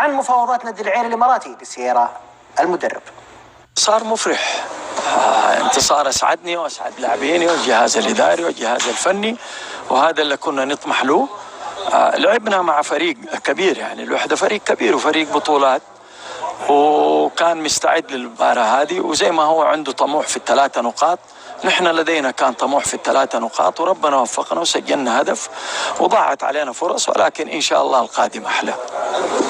عن مفاوضات نادي العين الإماراتي لسييرا المدرب. صار مفرح، انتصار أسعدني وأسعد لاعبيني والجهاز الإداري والجهاز الفني، وهذا اللي كنا نطمح له. لعبنا مع فريق كبير، يعني الوحدة فريق كبير وفريق بطولات، وكان مستعد للمباراة هذه، وزي ما هو عنده طموح في ال3 نقاط، نحن لدينا كان طموح في ال3 نقاط، وربنا وفقنا وسجلنا هدف وضاعت علينا فرص، ولكن إن شاء الله القادم أحلى.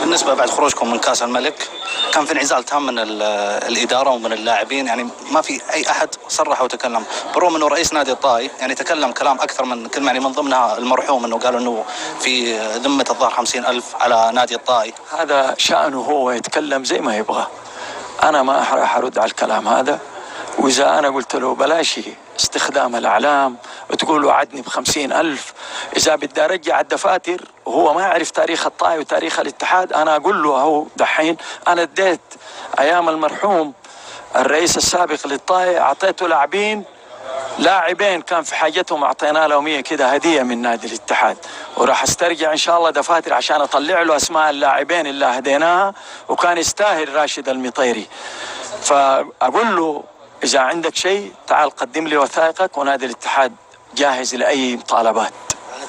بالنسبة بعد خروجكم من كأس الملك كان في انعزال تام من الإدارة ومن اللاعبين، يعني ما في أي أحد صرح وتكلم، بالرغم أنه رئيس نادي الطائي يعني تكلم كلام أكثر من كلمة، يعني من ضمنها المرحوم أنه قالوا أنه في ذمة الظهر 50,000 على نادي الطائي. هذا شأنه هو يتكلم زي ما يبغى، أنا ما راح أرد على الكلام هذا. وإذا أنا قلت له بلاش استخدام الأعلام وتقول له عدني ب50,000، إذا بدي أرجع الدفاتر وهو ما يعرف تاريخ الطائي وتاريخ الاتحاد، أنا أقول له أهو دحين أنا اديت أيام المرحوم الرئيس السابق للطائي، أعطيته لاعبين كان في حاجتهم، أعطينا لهم هي كده هدية من نادي الاتحاد، وراح استرجع إن شاء الله دفاتر عشان أطلع له أسماء اللاعبين اللي هديناها، وكان يستاهل راشد المطيري. فأقول له إذا عندك شيء تعال قدم لي وثائقك، ونادي الاتحاد جاهز لأي مطالبات.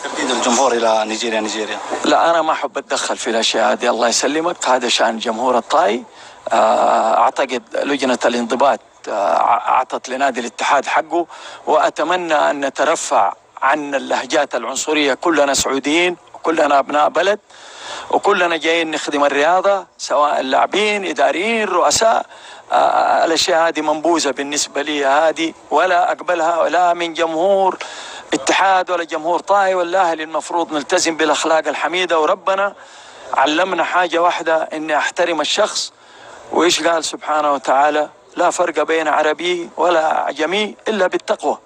ترديد الجمهور إلى نيجيريا. لا، أنا ما أحب أتدخل في الأشياء هذه، الله يسلمك، هذا شأن جمهور الطائي. أعتقد لجنة الانضباط أعطت لنادي الاتحاد حقه، وأتمنى أن نترفع عن اللهجات العنصرية. كلنا سعوديين وكلنا أبناء بلد، وكلنا جايين نخدم الرياضة، سواء اللاعبين إداريين رؤساء. الأشياء هذه منبوذة بالنسبة لي هذه، ولا أقبلها ولا من جمهور اتحاد ولا جمهور طائي ولا أهلي. المفروض نلتزم بالأخلاق الحميدة، وربنا علمنا حاجة واحدة، إني أحترم الشخص. وإيش قال سبحانه وتعالى؟ لا فرق بين عربي ولا عجمي إلا بالتقوى.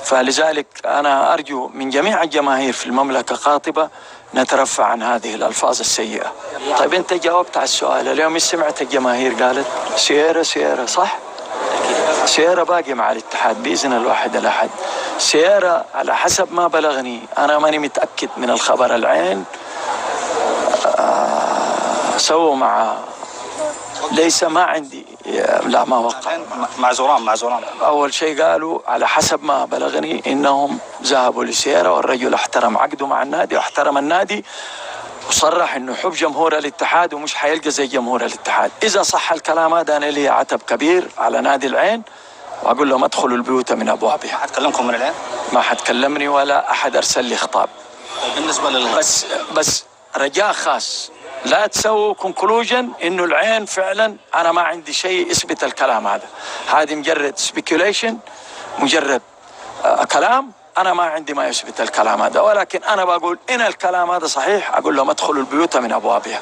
فلذلك أنا أرجو من جميع الجماهير في المملكة قاطبة نترفع عن هذه الألفاظ السيئة. طيب أنت جاوبت على السؤال، اليوم سمعت الجماهير قالت سييرا صح؟ سييرا باقي مع الاتحاد بإذن الواحد الأحد. سييرا على حسب ما بلغني، أنا ماني متأكد من الخبر، العين سووا مع ليس ما عندي، لا ما وقع مع زوران. أول شيء قالوا على حسب ما بلغني إنهم ذهبوا لسييرا، والرجل احترم عقده مع النادي واحترم النادي، وصرح إنه حب جمهور الاتحاد ومش حيلقى زي جمهور الاتحاد. إذا صح الكلام هذا أنا لي عتب كبير على نادي العين، وأقول لهم ادخلوا البيوت من أبوابها. ما حتكلمكم من العين؟ ما حتكلمني ولا أحد أرسل لي خطاب. بالنسبة بس رجاء خاص، لا تسووا كونكلوجن انه العين فعلا. انا ما عندي شيء يثبت الكلام هذا، هذه مجرد سبيكيوليشن، مجرد كلام. انا ما عندي ما يثبت الكلام هذا، ولكن انا بقول ان الكلام هذا صحيح، اقول لهم ادخلوا البيوت من ابوابها.